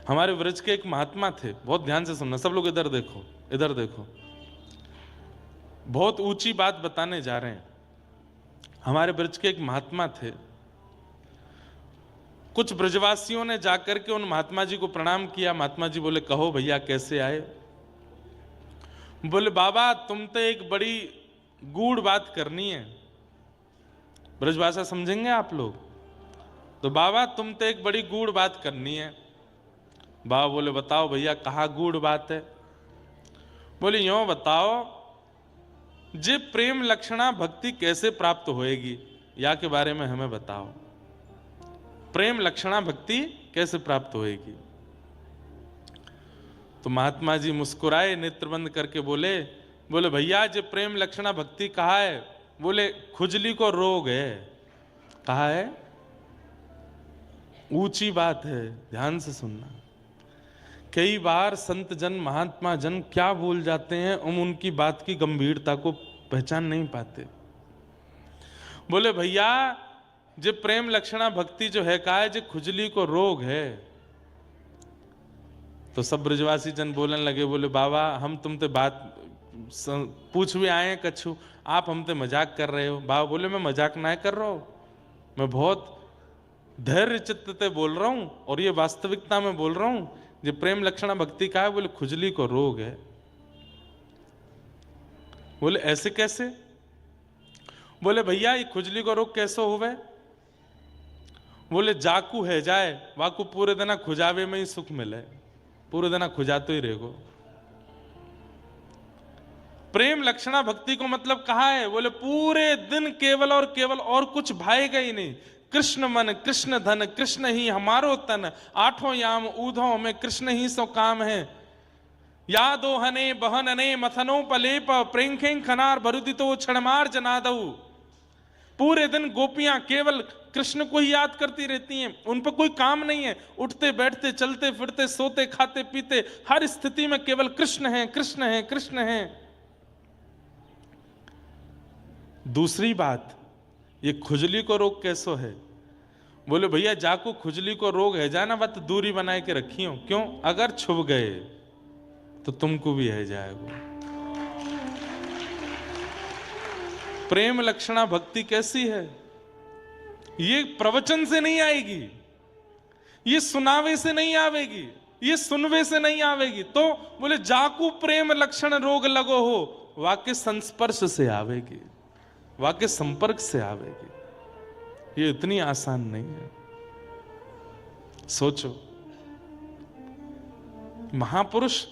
हमारे ब्रज के एक महात्मा थे, बहुत ध्यान से सुनना सब लोग, इधर देखो, इधर देखो, बहुत ऊंची बात बताने जा रहे हैं। हमारे ब्रज के एक महात्मा थे। कुछ ब्रजवासियों ने जाकर के उन महात्मा जी को प्रणाम किया। महात्मा जी बोले, कहो भैया कैसे आए? बोले, बाबा तुम तो एक बड़ी गूढ़ बात करनी है। ब्रजभाषा समझेंगे आप लोग? तो बाबा तुम तो एक बड़ी गूढ़ बात करनी है। बाबा बोले, बताओ भैया, कहाँ गूढ़ बात है? बोले, यूं बताओ, जे प्रेम लक्षणा भक्ति कैसे प्राप्त होएगी, या के बारे में हमें बताओ। प्रेम लक्षणा भक्ति कैसे प्राप्त होएगी? तो महात्मा जी मुस्कुराए, नेत्र बंद करके बोले भैया, जे प्रेम लक्षणा भक्ति कहा है? बोले, खुजली को रोग है। कहा है? ऊंची बात है, ध्यान से सुनना। कई बार संत जन, महात्मा जन क्या बोल जाते हैं, हम उनकी बात की गंभीरता को पहचान नहीं पाते। बोले, भैया जे प्रेम लक्षणा भक्ति जो है, कहा है जे खुजली को रोग है। तो सब ब्रजवासी जन बोलने लगे, बोले, बाबा हम तुमसे बात पूछ भी आए हैं कछु, आप हमसे मजाक कर रहे हो। बाबा बोले, मैं मजाक ना कर रहा हूं, मैं बहुत धैर्य चित्त से बोल रहा हूं, और ये वास्तविकता में बोल रहा हूं। जो प्रेम लक्षणा भक्ति का है, बोले खुजली को रोग है। बोले, ऐसे कैसे? बोले, भैया ये खुजली को रोग कैसे होवे? बोले, जाकू है जाए, वाकू पूरे दिन खुजावे में ही सुख मिले, पूरे दिन खुजाते ही रहेगो। प्रेम लक्षणा भक्ति को मतलब कहा है? बोले, पूरे दिन केवल और केवल और कुछ भाएगा ही नहीं। कृष्ण मन, कृष्ण धन, कृष्ण ही हमारो तन, आठों याम ऊधों में कृष्ण ही सो काम है। यादो हने बहनने मथनो पलेप, प्रेंखें खनार भरुदितो क्षणमार जनादऊ। पूरे दिन गोपियां केवल कृष्ण को ही याद करती रहती हैं, उन पर कोई काम नहीं है। उठते बैठते, चलते फिरते, सोते खाते पीते, हर स्थिति में केवल कृष्ण है, कृष्ण है, कृष्ण है। दूसरी बात, ये खुजली को रोग कैसो है? बोले, भैया जाको खुजली को रोग है जाना, बात दूरी बनाए के रखी हो। क्यों? अगर छुप गए तो तुमको भी है जाएगा। प्रेम लक्षणा भक्ति कैसी है? ये प्रवचन से नहीं आएगी, ये सुनावे से नहीं आवेगी, ये सुनवे से नहीं आवेगी। तो बोले, जाकू प्रेम लक्षण रोग लगो हो, वाक्य संस्पर्श से आवेगी, वाक्य संपर्क से आवेगी। ये इतनी आसान नहीं है। सोचो, महापुरुष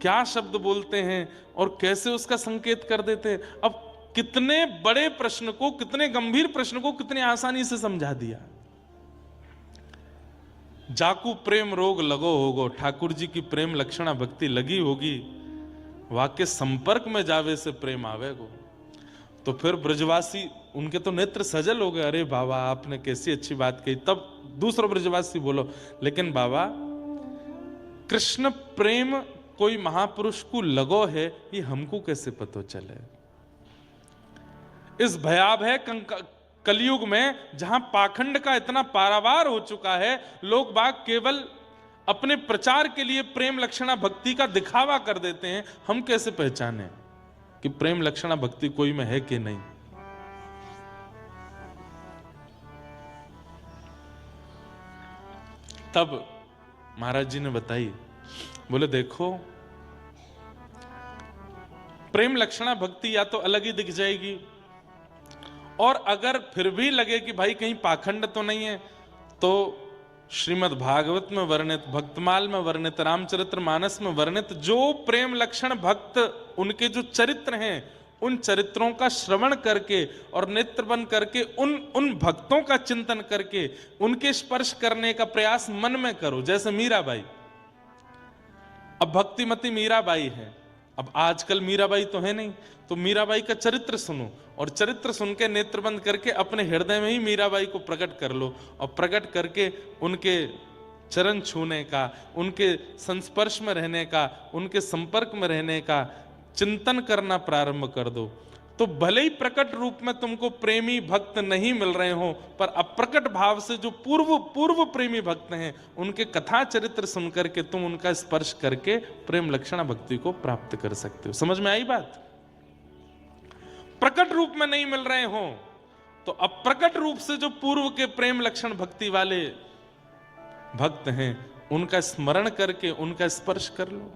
क्या शब्द बोलते हैं और कैसे उसका संकेत कर देते हैं। अब कितने बड़े प्रश्न को, कितने गंभीर प्रश्न को कितनी आसानी से समझा दिया। जाकू प्रेम रोग लगो होगो, ठाकुर जी की प्रेम लक्षणा भक्ति लगी होगी, वाक्य संपर्क में जावे से प्रेम आवेगो। तो फिर ब्रजवासी, उनके तो नेत्र सजल हो गए, अरे बाबा आपने कैसी अच्छी बात कही। तब दूसरा ब्रजवासी बोलो, लेकिन बाबा कृष्ण प्रेम कोई महापुरुष को लगो है, ये हमको कैसे पता चले? इस भयावह कलयुग में जहां पाखंड का इतना पारावार हो चुका है, लोग बाग केवल अपने प्रचार के लिए प्रेम लक्षणा भक्ति का दिखावा कर देते हैं। हम कैसे पहचाने कि प्रेम लक्षणा भक्ति कोई में है कि नहीं? तब महाराज जी ने बताई, बोले देखो, प्रेम लक्षणा भक्ति या तो अलग ही दिख जाएगी, और अगर फिर भी लगे कि भाई कहीं पाखंड तो नहीं है, तो श्रीमद् भागवत में वर्णित, भक्तमाल में वर्णित, रामचरितमानस में वर्णित जो प्रेम लक्षण भक्त, उनके जो चरित्र हैं, उन चरित्रों का श्रवण करके और नेत्र बंद करके उन भक्तों का चिंतन करके उनके स्पर्श करने का प्रयास मन में करो। जैसे मीराबाई, अब भक्तिमती मीराबाई है, अब आजकल मीराबाई तो है नहीं, तो मीराबाई का चरित्र सुनो, और चरित्र सुन के नेत्र बंद करके अपने हृदय में ही मीराबाई को प्रकट कर लो, और प्रकट करके उनके चरण छूने का, उनके संस्पर्श में रहने का, उनके संपर्क में रहने का चिंतन करना प्रारंभ कर दो। तो भले ही प्रकट रूप में तुमको प्रेमी भक्त नहीं मिल रहे हो, पर अप्रकट भाव से जो पूर्व पूर्व प्रेमी भक्त हैं उनके कथा चरित्र सुनकर के तुम उनका स्पर्श करके प्रेम लक्षण भक्ति को प्राप्त कर सकते हो। समझ में आई बात? प्रकट रूप में नहीं मिल रहे हो तो अप्रकट रूप से जो पूर्व के प्रेम लक्षण भक्ति वाले भक्त हैं उनका स्मरण करके उनका स्पर्श कर लो।